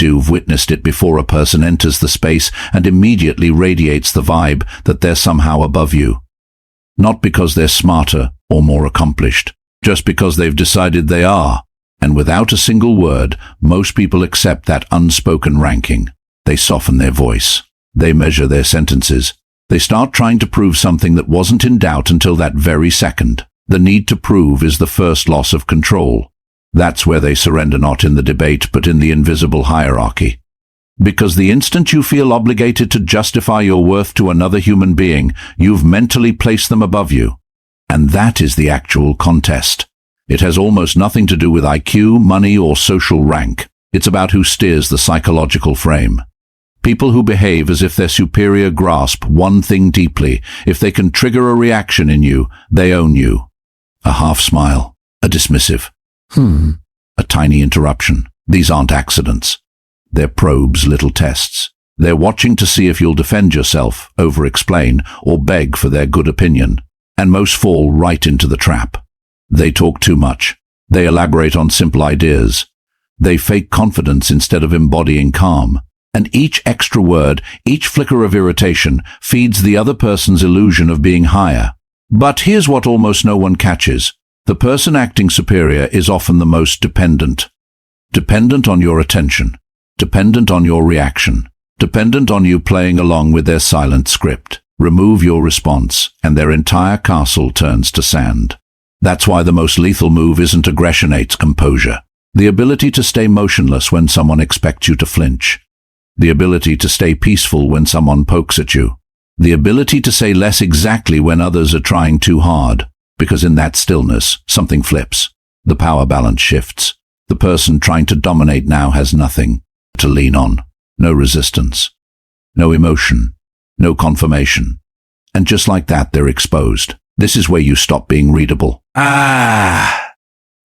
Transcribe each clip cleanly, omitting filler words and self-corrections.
You've witnessed it before. A person enters the space and immediately radiates the vibe that they're somehow above you. Not because they're smarter or more accomplished, just because they've decided they are. And without a single word, most people accept that unspoken ranking. They soften their voice. They measure their sentences. They start trying to prove something that wasn't in doubt until that very second. The need to prove is the first loss of control. That's where they surrender, not in the debate, but in the invisible hierarchy. Because the instant you feel obligated to justify your worth to another human being, you've mentally placed them above you. And that is the actual contest. It has almost nothing to do with IQ, money, or social rank. It's about who steers the psychological frame. People who behave as if their superior grasp one thing deeply. If they can trigger a reaction in you, they own you. A half smile, a dismissive, a tiny interruption. These aren't accidents. They're probes, little tests. They're watching to see if you'll defend yourself, over-explain, or beg for their good opinion. And most fall right into the trap. They talk too much. They elaborate on simple ideas. They fake confidence instead of embodying calm. And each extra word, each flicker of irritation, feeds the other person's illusion of being higher. But here's what almost no one catches. The person acting superior is often the most dependent. Dependent on your attention. Dependent on your reaction. Dependent on you playing along with their silent script. Remove your response, and their entire castle turns to sand. That's why the most lethal move isn't aggression, it's composure. The ability to stay motionless when someone expects you to flinch. The ability to stay peaceful when someone pokes at you. The ability to say less exactly when others are trying too hard, because in that stillness, something flips. The power balance shifts. The person trying to dominate now has nothing to lean on. No resistance. No emotion. No confirmation. And just like that, they're exposed. This is where you stop being readable.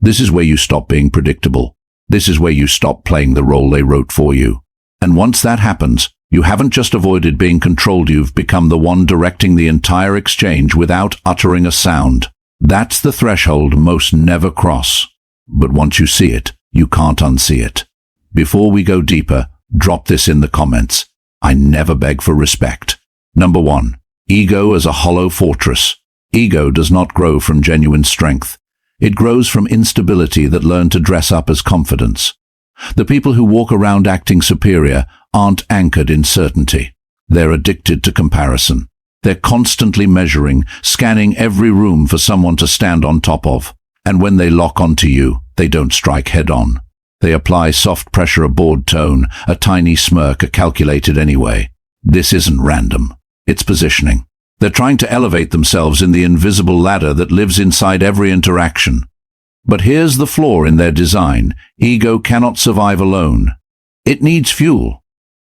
This is where you stop being predictable. This is where you stop playing the role they wrote for you. And once that happens, you haven't just avoided being controlled, you've become the one directing the entire exchange without uttering a sound. That's the threshold most never cross. But once you see it, you can't unsee it. Before we go deeper, drop this in the comments. I never beg for respect. Number 1. Ego as a hollow fortress. Ego does not grow from genuine strength. It grows from instability that learned to dress up as confidence. The people who walk around acting superior aren't anchored in certainty. They're addicted to comparison. They're constantly measuring, scanning every room for someone to stand on top of. And when they lock onto you, they don't strike head-on. They apply soft pressure, a bored tone, a tiny smirk, a calculated anyway. This isn't random. It's positioning. They're trying to elevate themselves in the invisible ladder that lives inside every interaction. But here's the flaw in their design. Ego cannot survive alone. It needs fuel.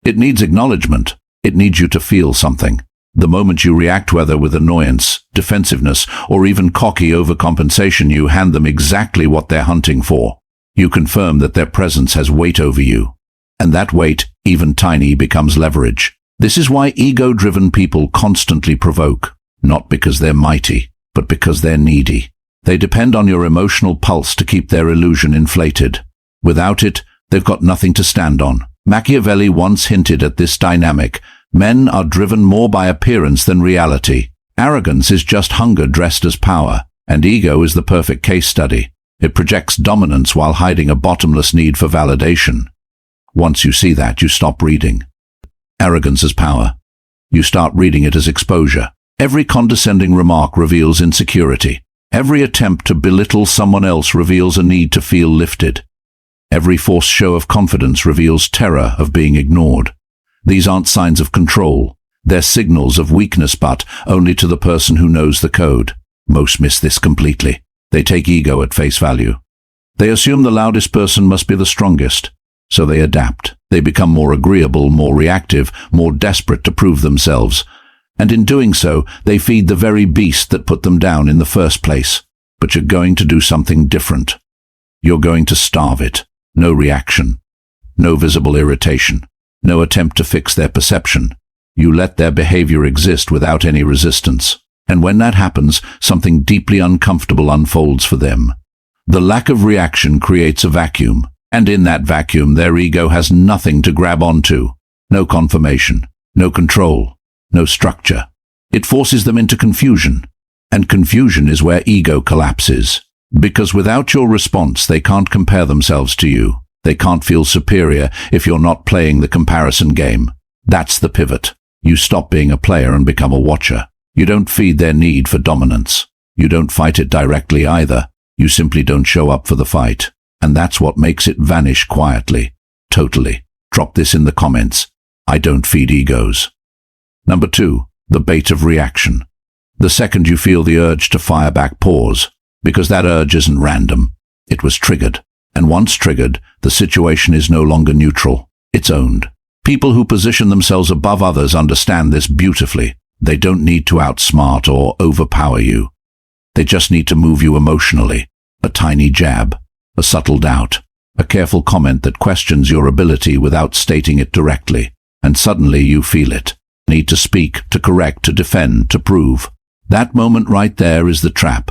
It needs acknowledgement. It needs you to feel something. The moment you react, whether with annoyance, defensiveness, or even cocky overcompensation, you hand them exactly what they're hunting for. You confirm that their presence has weight over you. And that weight, even tiny, becomes leverage. This is why ego-driven people constantly provoke, not because they're mighty, but because they're needy. They depend on your emotional pulse to keep their illusion inflated. Without it, they've got nothing to stand on. Machiavelli once hinted at this dynamic. Men are driven more by appearance than reality. Arrogance is just hunger dressed as power, and ego is the perfect case study. It projects dominance while hiding a bottomless need for validation. Once you see that, you stop reading arrogance as power. You start reading it as exposure. Every condescending remark reveals insecurity. Every attempt to belittle someone else reveals a need to feel lifted. Every forced show of confidence reveals terror of being ignored. These aren't signs of control. They're signals of weakness, but only to the person who knows the code. Most miss this completely. They take ego at face value. They assume the loudest person must be the strongest. So they adapt. They become more agreeable, more reactive, more desperate to prove themselves. And in doing so, they feed the very beast that put them down in the first place. But you're going to do something different. You're going to starve it. No reaction. No visible irritation. No attempt to fix their perception. You let their behavior exist without any resistance. And when that happens, something deeply uncomfortable unfolds for them. The lack of reaction creates a vacuum, And in that vacuum, their ego has nothing to grab onto. No confirmation, no control, no structure. It forces them into confusion. And confusion is where ego collapses. Because without your response, they can't compare themselves to you. They can't feel superior if you're not playing the comparison game. That's the pivot. You stop being a player and become a watcher. You don't feed their need for dominance. You don't fight it directly either. You simply don't show up for the fight. And that's what makes it vanish quietly. Totally. Drop this in the comments. I don't feed egos. Number 2, the bait of reaction. The second you feel the urge to fire back, pause. Because that urge isn't random. It was triggered. And once triggered, the situation is no longer neutral. It's owned. People who position themselves above others understand this beautifully. They don't need to outsmart or overpower you. They just need to move you emotionally. A tiny jab, a subtle doubt, a careful comment that questions your ability without stating it directly. And suddenly you feel it. Need to speak, to correct, to defend, to prove. That moment right there is the trap.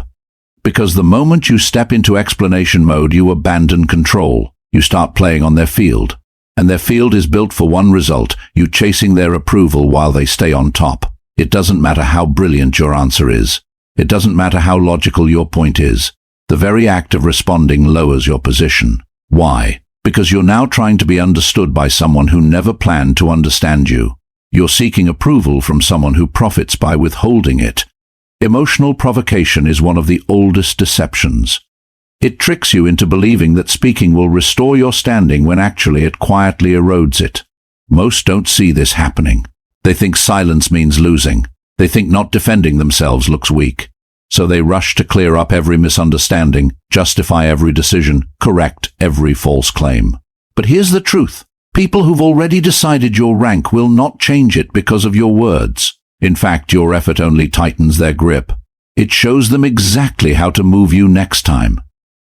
Because the moment you step into explanation mode, you abandon control. You start playing on their field. And their field is built for one result, you chasing their approval while they stay on top. It doesn't matter how brilliant your answer is. It doesn't matter how logical your point is. The very act of responding lowers your position. Why? Because you're now trying to be understood by someone who never planned to understand you. You're seeking approval from someone who profits by withholding it. Emotional provocation is one of the oldest deceptions. It tricks you into believing that speaking will restore your standing when actually it quietly erodes it. Most don't see this happening. They think silence means losing. They think not defending themselves looks weak. So they rush to clear up every misunderstanding, justify every decision, correct every false claim. But here's the truth. People who've already decided your rank will not change it because of your words. In fact, your effort only tightens their grip. It shows them exactly how to move you next time.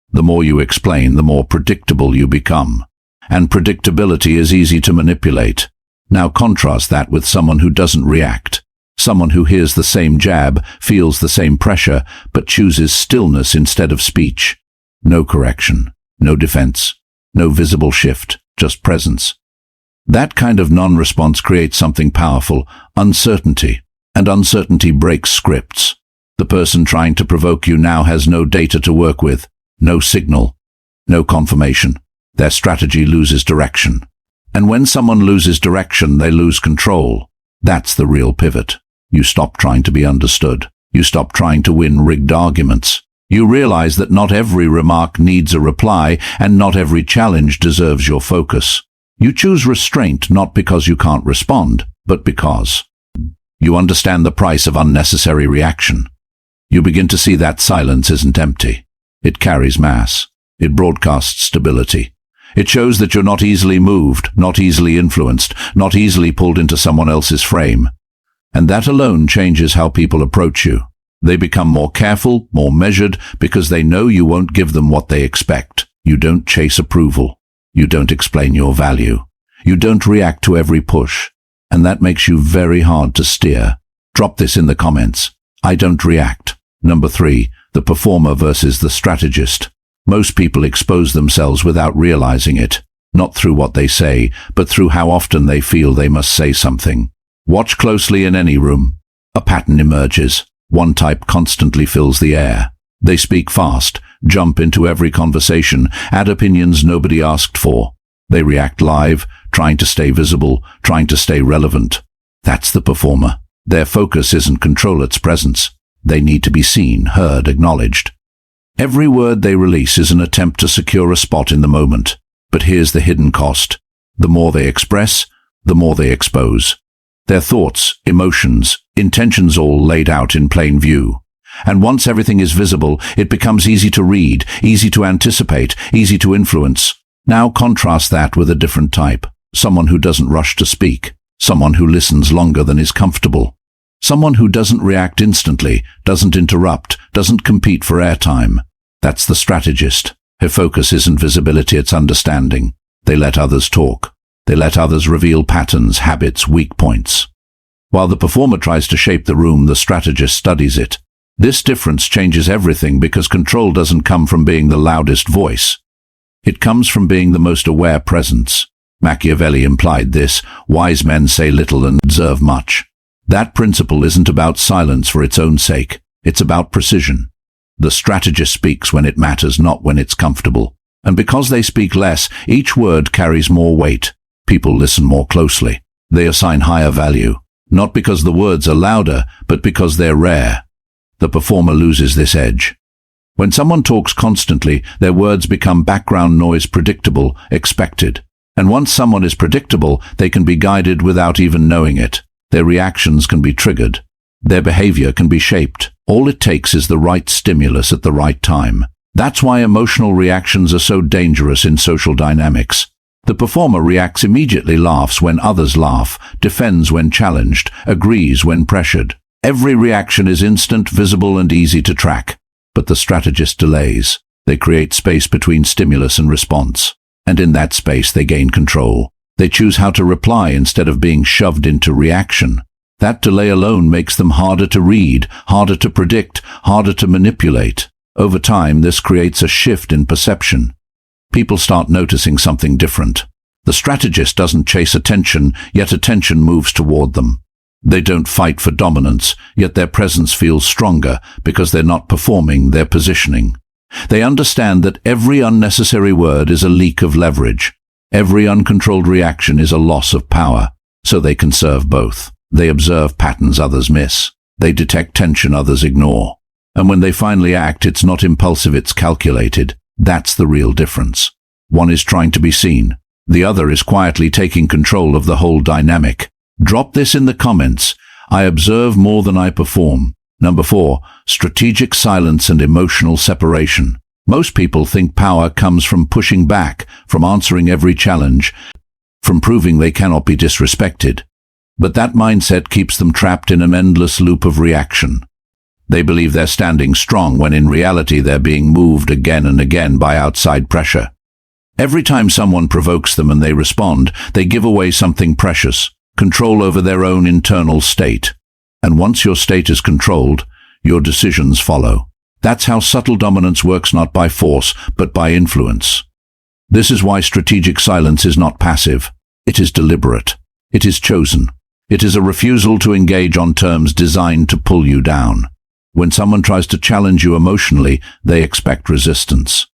The more you explain, the more predictable you become. And predictability is easy to manipulate. Now contrast that with someone who doesn't react. Someone who hears the same jab, feels the same pressure, but chooses stillness instead of speech. No correction, no defense, no visible shift, just presence. That kind of non-response creates something powerful, uncertainty. And uncertainty breaks scripts. The person trying to provoke you now has no data to work with, no signal, no confirmation. Their strategy loses direction. And when someone loses direction, they lose control. That's the real pivot. You stop trying to be understood. You stop trying to win rigged arguments. You realize that not every remark needs a reply, and not every challenge deserves your focus. You choose restraint not because you can't respond, but because you understand the price of unnecessary reaction. You begin to see that silence isn't empty. It carries mass. It broadcasts stability. It shows that you're not easily moved, not easily influenced, not easily pulled into someone else's frame. And that alone changes how people approach you. They become more careful, more measured, because they know you won't give them what they expect. You don't chase approval. You don't explain your value. You don't react to every push. And that makes you very hard to steer. Drop this in the comments. I don't react. Number 3, the performer versus the strategist. Most people expose themselves without realizing it, not through what they say, but through how often they feel they must say something. Watch closely in any room. A pattern emerges. One type constantly fills the air. They speak fast, jump into every conversation, add opinions nobody asked for. They react live, trying to stay visible, trying to stay relevant. That's the performer. Their focus isn't control, it's presence. They need to be seen, heard, acknowledged. Every word they release is an attempt to secure a spot in the moment. But here's the hidden cost. The more they express, the more they expose. Their thoughts, emotions, intentions all laid out in plain view. And once everything is visible, it becomes easy to read, easy to anticipate, easy to influence. Now contrast that with a different type. Someone who doesn't rush to speak. Someone who listens longer than is comfortable. Someone who doesn't react instantly, doesn't interrupt, doesn't compete for airtime. That's the strategist. Her focus isn't visibility, it's understanding. They let others talk. They let others reveal patterns, habits, weak points. While the performer tries to shape the room, the strategist studies it. This difference changes everything because control doesn't come from being the loudest voice. It comes from being the most aware presence. Machiavelli implied this: wise men say little and observe much. That principle isn't about silence for its own sake. It's about precision. The strategist speaks when it matters, not when it's comfortable. And because they speak less, each word carries more weight. People listen more closely. They assign higher value, not because the words are louder, but because they're rare. The performer loses this edge. When someone talks constantly, their words become background noise, predictable, expected. And once someone is predictable, they can be guided without even knowing it. Their reactions can be triggered. Their behavior can be shaped. All it takes is the right stimulus at the right time. That's why emotional reactions are so dangerous in social dynamics. The performer reacts immediately, laughs when others laugh, defends when challenged, agrees when pressured. Every reaction is instant, visible, and easy to track. But the strategist delays. They create space between stimulus and response. And in that space they gain control. They choose how to reply instead of being shoved into reaction. That delay alone makes them harder to read, harder to predict, harder to manipulate. Over time, this creates a shift in perception. People start noticing something different. The strategist doesn't chase attention, yet attention moves toward them. They don't fight for dominance, yet their presence feels stronger because they're not performing, they're positioning. They understand that every unnecessary word is a leak of leverage. Every uncontrolled reaction is a loss of power, so they conserve both. They observe patterns others miss. They detect tension others ignore. And when they finally act, it's not impulsive, it's calculated. That's the real difference. One is trying to be seen. The other is quietly taking control of the whole dynamic. Drop this in the comments. I observe more than I perform. Number 4, strategic silence and emotional separation. Most people think power comes from pushing back, from answering every challenge, from proving they cannot be disrespected. But that mindset keeps them trapped in an endless loop of reaction. They believe they're standing strong when in reality they're being moved again and again by outside pressure. Every time someone provokes them and they respond, they give away something precious, control over their own internal state. And once your state is controlled, your decisions follow. That's how subtle dominance works, not by force, but by influence. This is why strategic silence is not passive. It is deliberate. It is chosen. It is a refusal to engage on terms designed to pull you down. When someone tries to challenge you emotionally, they expect resistance.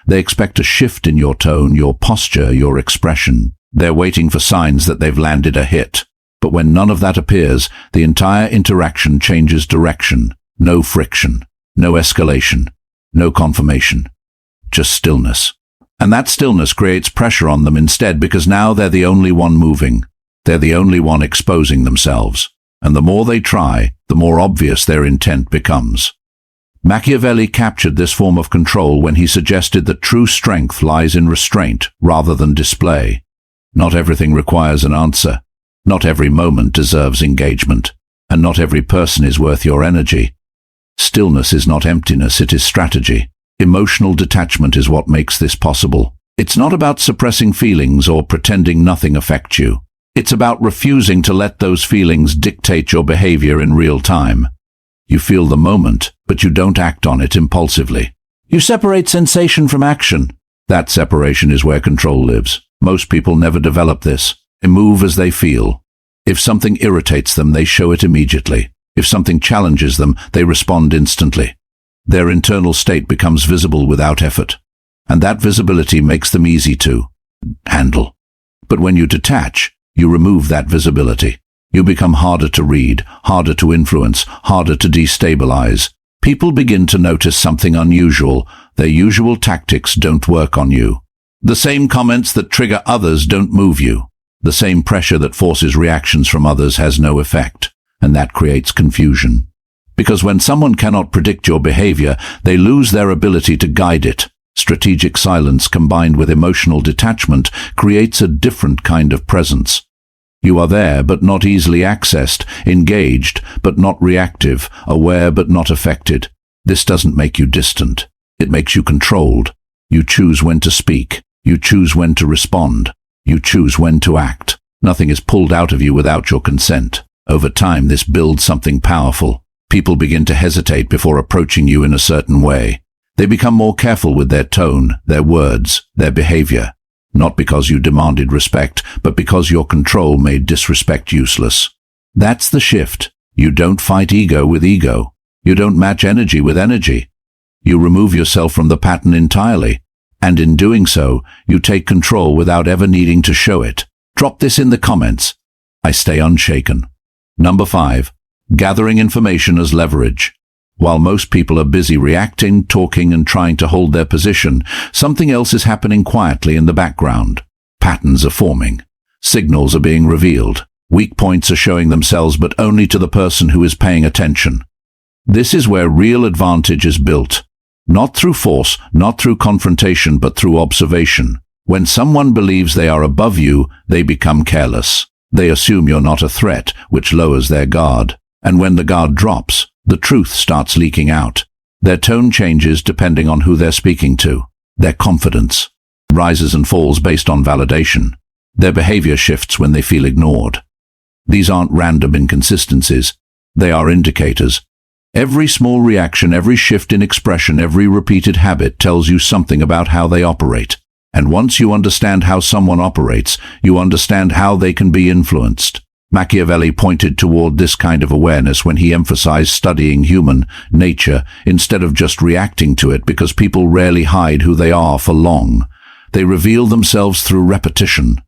They expect a shift in your tone, your posture, your expression. They're waiting for signs that they've landed a hit. But when none of that appears, the entire interaction changes direction. No friction, no escalation, no confirmation. Just stillness. And that stillness creates pressure on them instead, because now they're the only one moving. They're the only one exposing themselves. And the more they try, the more obvious their intent becomes. Machiavelli captured this form of control when he suggested that true strength lies in restraint rather than display. Not everything requires an answer. Not every moment deserves engagement. And not every person is worth your energy. Stillness is not emptiness, it is strategy. Emotional detachment is what makes this possible. It's not about suppressing feelings or pretending nothing affects you. It's about refusing to let those feelings dictate your behavior in real time. You feel the moment, but you don't act on it impulsively. You separate sensation from action. That separation is where control lives. Most people never develop this. They move as they feel. If something irritates them, they show it immediately. If something challenges them, they respond instantly. Their internal state becomes visible without effort. And that visibility makes them easy to handle. But when you detach, you remove that visibility. You become harder to read, harder to influence, harder to destabilize. People begin to notice something unusual. Their usual tactics don't work on you. The same comments that trigger others don't move you. The same pressure that forces reactions from others has no effect. And that creates confusion. Because when someone cannot predict your behavior, they lose their ability to guide it. Strategic silence combined with emotional detachment creates a different kind of presence. You are there but not easily accessed, engaged but not reactive, aware but not affected. This doesn't make you distant. It makes you controlled. You choose when to speak. You choose when to respond. You choose when to act. Nothing is pulled out of you without your consent. Over time, this builds something powerful. People begin to hesitate before approaching you in a certain way. They become more careful with their tone, their words, their behavior. Not because you demanded respect, but because your control made disrespect useless. That's the shift. You don't fight ego with ego. You don't match energy with energy. You remove yourself from the pattern entirely. And in doing so, you take control without ever needing to show it. Drop this in the comments. I stay unshaken. Number 5. Gathering information as leverage. While most people are busy reacting, talking, and trying to hold their position, something else is happening quietly in the background. Patterns are forming. Signals are being revealed. Weak points are showing themselves, but only to the person who is paying attention. This is where real advantage is built. Not through force, not through confrontation, but through observation. When someone believes they are above you, they become careless. They assume you're not a threat, which lowers their guard. And when the guard drops, the truth starts leaking out. Their tone changes depending on who they're speaking to. Their confidence rises and falls based on validation. Their behavior shifts when they feel ignored. These aren't random inconsistencies. They are indicators. Every small reaction, every shift in expression, every repeated habit tells you something about how they operate. And once you understand how someone operates, you understand how they can be influenced. Machiavelli pointed toward this kind of awareness when he emphasized studying human nature instead of just reacting to it, because people rarely hide who they are for long. They reveal themselves through repetition.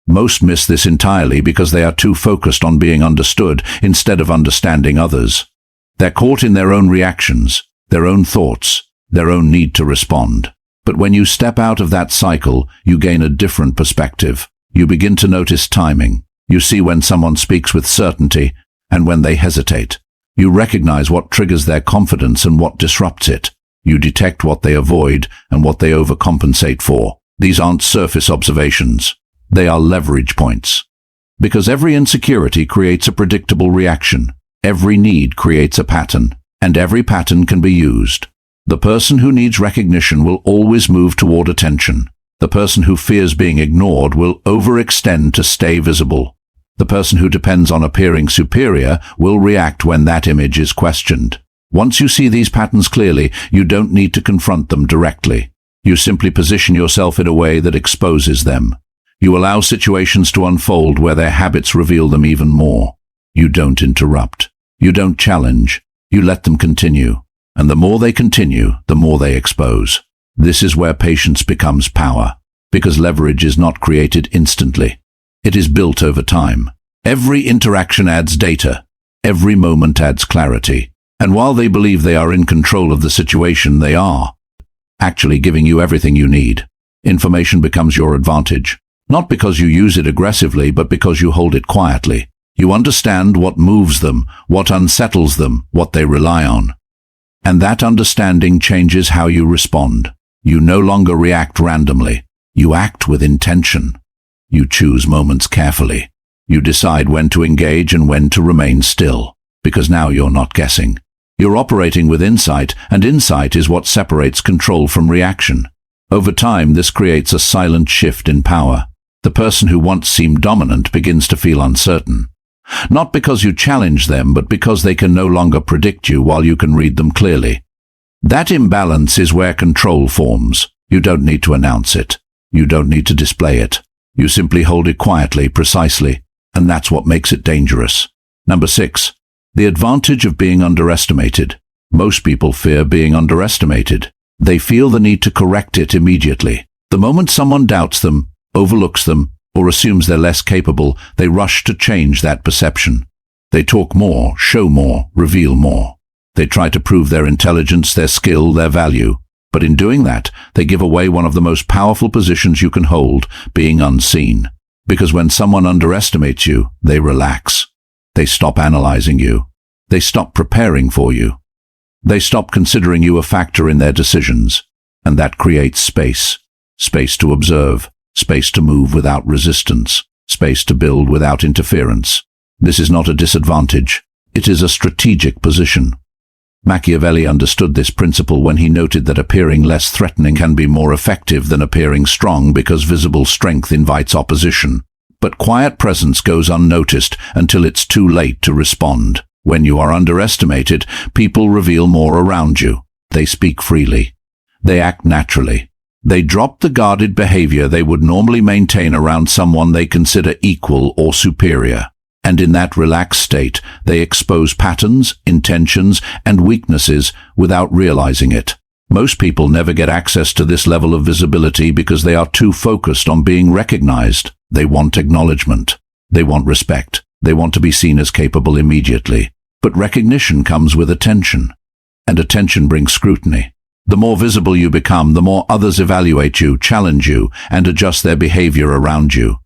Most miss this entirely because they are too focused on being understood instead of understanding others. They're caught in their own reactions, their own thoughts, their own need to respond. But when you step out of that cycle, you gain a different perspective. You begin to notice timing. You see when someone speaks with certainty and when they hesitate. You recognize what triggers their confidence and what disrupts it. You detect what they avoid and what they overcompensate for. These aren't surface observations. They are leverage points. Because every insecurity creates a predictable reaction. Every need creates a pattern, and every pattern can be used. The person who needs recognition will always move toward attention. The person who fears being ignored will overextend to stay visible. The person who depends on appearing superior will react when that image is questioned. Once you see these patterns clearly, you don't need to confront them directly. You simply position yourself in a way that exposes them. You allow situations to unfold where their habits reveal them even more. You don't interrupt. You don't challenge. You let them continue. And the more they continue, the more they expose. This is where patience becomes power, because leverage is not created instantly. It is built over time. Every interaction adds data. Every moment adds clarity. And while they believe they are in control of the situation, they are actually giving you everything you need. Information becomes your advantage, not because you use it aggressively, but because you hold it quietly. You understand what moves them, what unsettles them, what they rely on. And that understanding changes how you respond. You no longer react randomly. You act with intention. You choose moments carefully. You decide when to engage and when to remain still, because now you're not guessing. You're operating with insight, and insight is what separates control from reaction. Over time, this creates a silent shift in power. The person who once seemed dominant begins to feel uncertain. Not because you challenge them, but because they can no longer predict you while you can read them clearly. That imbalance is where control forms. You don't need to announce it. You don't need to display it. You simply hold it quietly, precisely, and that's what makes it dangerous. Number 6. The advantage of being underestimated. Most people fear being underestimated. They feel the need to correct it immediately. The moment someone doubts them, overlooks them, or assumes they're less capable, they rush to change that perception. They talk more, show more, reveal more. They try to prove their intelligence, their skill, their value. But in doing that, they give away one of the most powerful positions you can hold, being unseen. Because when someone underestimates you, they relax. They stop analyzing you. They stop preparing for you. They stop considering you a factor in their decisions. And that creates space. Space to observe. Space to move without resistance. Space to build without interference. This is not a disadvantage. It is a strategic position. Machiavelli understood this principle when he noted that appearing less threatening can be more effective than appearing strong, because visible strength invites opposition. But quiet presence goes unnoticed until it's too late to respond. When you are underestimated, people reveal more around you. They speak freely. They act naturally. They drop the guarded behavior they would normally maintain around someone they consider equal or superior. And in that relaxed state, they expose patterns, intentions, and weaknesses without realizing it. Most people never get access to this level of visibility because they are too focused on being recognized. They want acknowledgement. They want respect. They want to be seen as capable immediately. But recognition comes with attention. And attention brings scrutiny. The more visible you become, the more others evaluate you, challenge you, and adjust their behavior around you.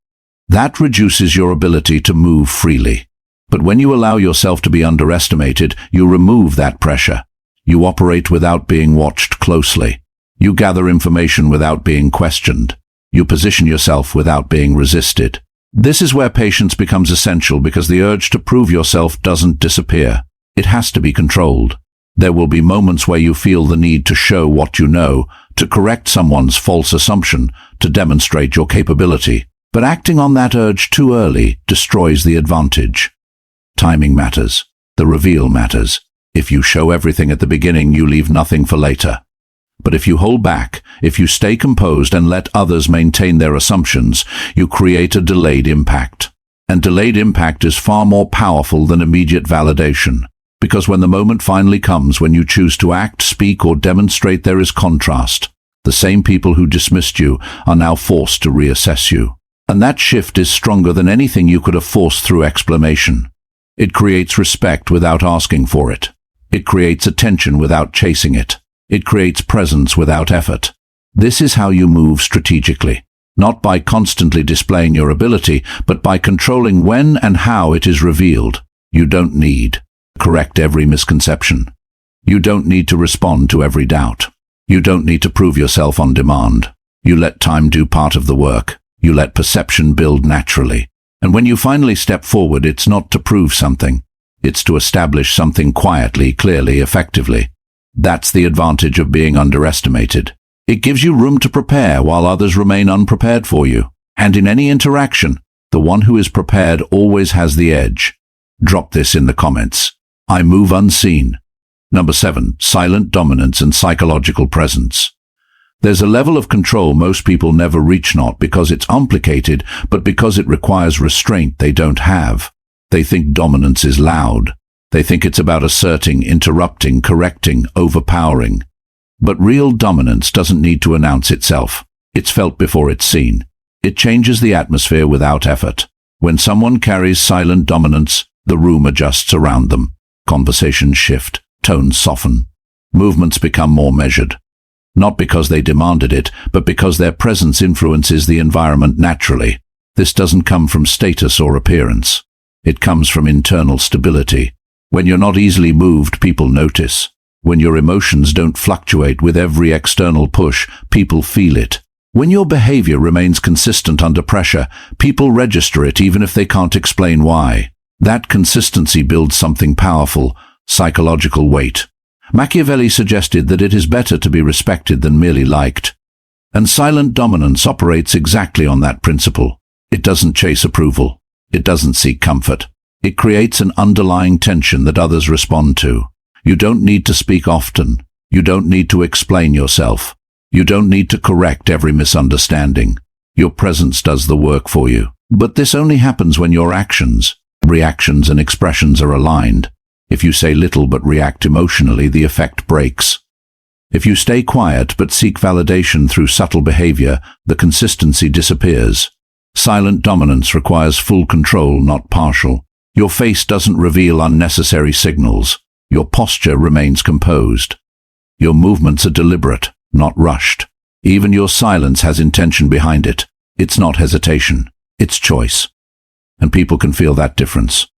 That reduces your ability to move freely. But when you allow yourself to be underestimated, you remove that pressure. You operate without being watched closely. You gather information without being questioned. You position yourself without being resisted. This is where patience becomes essential because the urge to prove yourself doesn't disappear. It has to be controlled. There will be moments where you feel the need to show what you know, to correct someone's false assumption, to demonstrate your capability. But acting on that urge too early destroys the advantage. Timing matters. The reveal matters. If you show everything at the beginning, you leave nothing for later. But if you hold back, if you stay composed and let others maintain their assumptions, you create a delayed impact. And delayed impact is far more powerful than immediate validation. Because when the moment finally comes, when you choose to act, speak, or demonstrate, there is contrast. The same people who dismissed you are now forced to reassess you. And that shift is stronger than anything you could have forced through explanation. It creates respect without asking for it. It creates attention without chasing it. It creates presence without effort. This is how you move strategically, not by constantly displaying your ability, but by controlling when and how it is revealed. You don't need to correct every misconception. You don't need to respond to every doubt. You don't need to prove yourself on demand. You let time do part of the work. You let perception build naturally. And when you finally step forward, it's not to prove something. It's to establish something quietly, clearly, effectively. That's the advantage of being underestimated. It gives you room to prepare while others remain unprepared for you. And in any interaction, the one who is prepared always has the edge. Drop this in the comments. I move unseen. Number 7, silent dominance and psychological presence. There's a level of control most people never reach, not because it's complicated, but because it requires restraint they don't have. They think dominance is loud. They think it's about asserting, interrupting, correcting, overpowering. But real dominance doesn't need to announce itself. It's felt before it's seen. It changes the atmosphere without effort. When someone carries silent dominance, the room adjusts around them. Conversations shift, tones soften. Movements become more measured. Not because they demanded it, but because their presence influences the environment naturally. This doesn't come from status or appearance. It comes from internal stability. When you're not easily moved, people notice. When your emotions don't fluctuate with every external push, people feel it. When your behavior remains consistent under pressure, people register it even if they can't explain why. That consistency builds something powerful, psychological weight. Machiavelli suggested that it is better to be respected than merely liked. And silent dominance operates exactly on that principle. It doesn't chase approval. It doesn't seek comfort. It creates an underlying tension that others respond to. You don't need to speak often. You don't need to explain yourself. You don't need to correct every misunderstanding. Your presence does the work for you. But this only happens when your actions, reactions, and expressions are aligned. If you say little but react emotionally, the effect breaks. If you stay quiet but seek validation through subtle behavior, the consistency disappears. Silent dominance requires full control, not partial. Your face doesn't reveal unnecessary signals. Your posture remains composed. Your movements are deliberate, not rushed. Even your silence has intention behind it. It's not hesitation. It's choice. And people can feel that difference.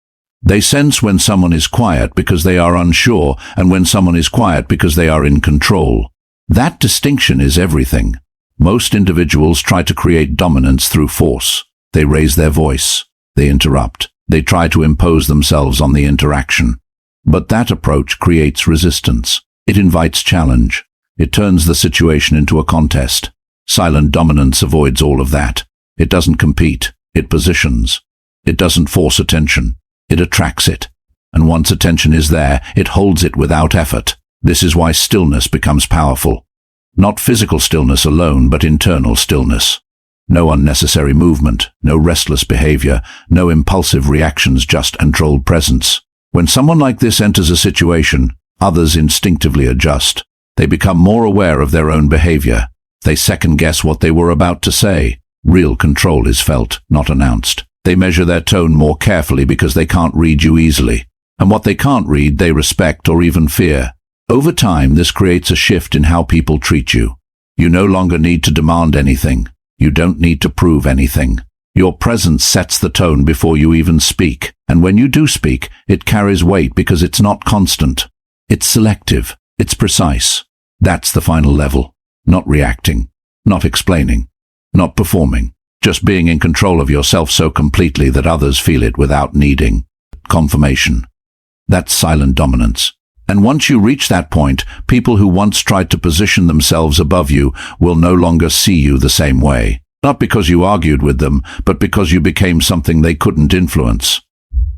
They sense when someone is quiet because they are unsure, and when someone is quiet because they are in control. That distinction is everything. Most individuals try to create dominance through force. They raise their voice. They interrupt. They try to impose themselves on the interaction. But that approach creates resistance. It invites challenge. It turns the situation into a contest. Silent dominance avoids all of that. It doesn't compete. It positions. It doesn't force attention. It attracts it. And once attention is there, it holds it without effort. This is why stillness becomes powerful. Not physical stillness alone, but internal stillness. No unnecessary movement, no restless behavior, no impulsive reactions, just controlled presence. When someone like this enters a situation, others instinctively adjust. They become more aware of their own behavior. They second-guess what they were about to say. Real control is felt, not announced. They measure their tone more carefully because they can't read you easily. And what they can't read, they respect or even fear. Over time, this creates a shift in how people treat you. You no longer need to demand anything. You don't need to prove anything. Your presence sets the tone before you even speak. And when you do speak, it carries weight because it's not constant. It's selective. It's precise. That's the final level. Not reacting. Not explaining. Not performing. Just being in control of yourself so completely that others feel it without needing confirmation. That's silent dominance. And once you reach that point, people who once tried to position themselves above you will no longer see you the same way. Not because you argued with them, but because you became something they couldn't influence.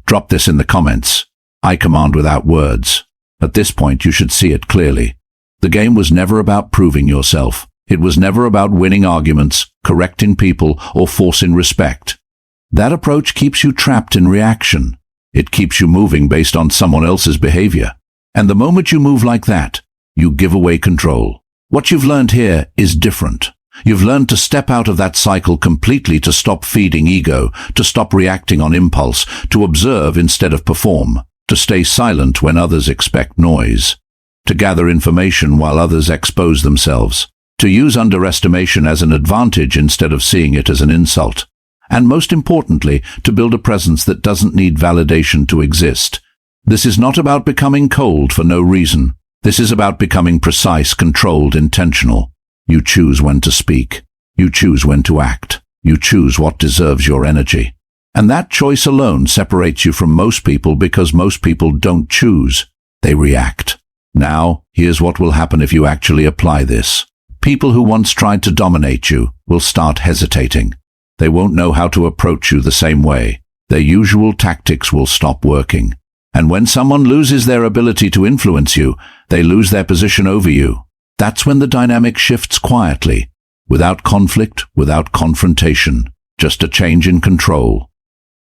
Drop this in the comments. I command without words. At this point, you should see it clearly. The game was never about proving yourself. It was never about winning arguments, correcting people, or forcing respect. That approach keeps you trapped in reaction. It keeps you moving based on someone else's behavior. And the moment you move like that, you give away control. What you've learned here is different. You've learned to step out of that cycle completely, to stop feeding ego, to stop reacting on impulse, to observe instead of perform, to stay silent when others expect noise, to gather information while others expose themselves, to use underestimation as an advantage instead of seeing it as an insult, and most importantly, to build a presence that doesn't need validation to exist. This is not about becoming cold for no reason. This is about becoming precise, controlled, intentional. You choose when to speak. You choose when to act. You choose what deserves your energy. And that choice alone separates you from most people, because most people don't choose. They react. Now, here's what will happen if you actually apply this. People who once tried to dominate you will start hesitating. They won't know how to approach you the same way. Their usual tactics will stop working. And when someone loses their ability to influence you, they lose their position over you. That's when the dynamic shifts quietly, without conflict, without confrontation, just a change in control.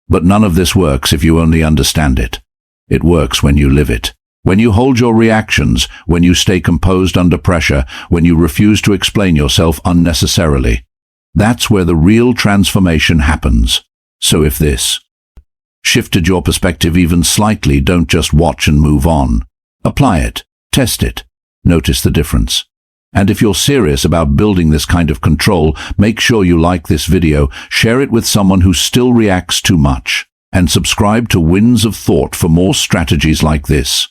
But none of this works if you only understand it. It works when you live it. When you hold your reactions, when you stay composed under pressure, when you refuse to explain yourself unnecessarily. That's where the real transformation happens. So if this shifted your perspective even slightly, don't just watch and move on. Apply it. Test it. Notice the difference. And if you're serious about building this kind of control, make sure you like this video, share it with someone who still reacts too much, and subscribe to Winds of Thought for more strategies like this.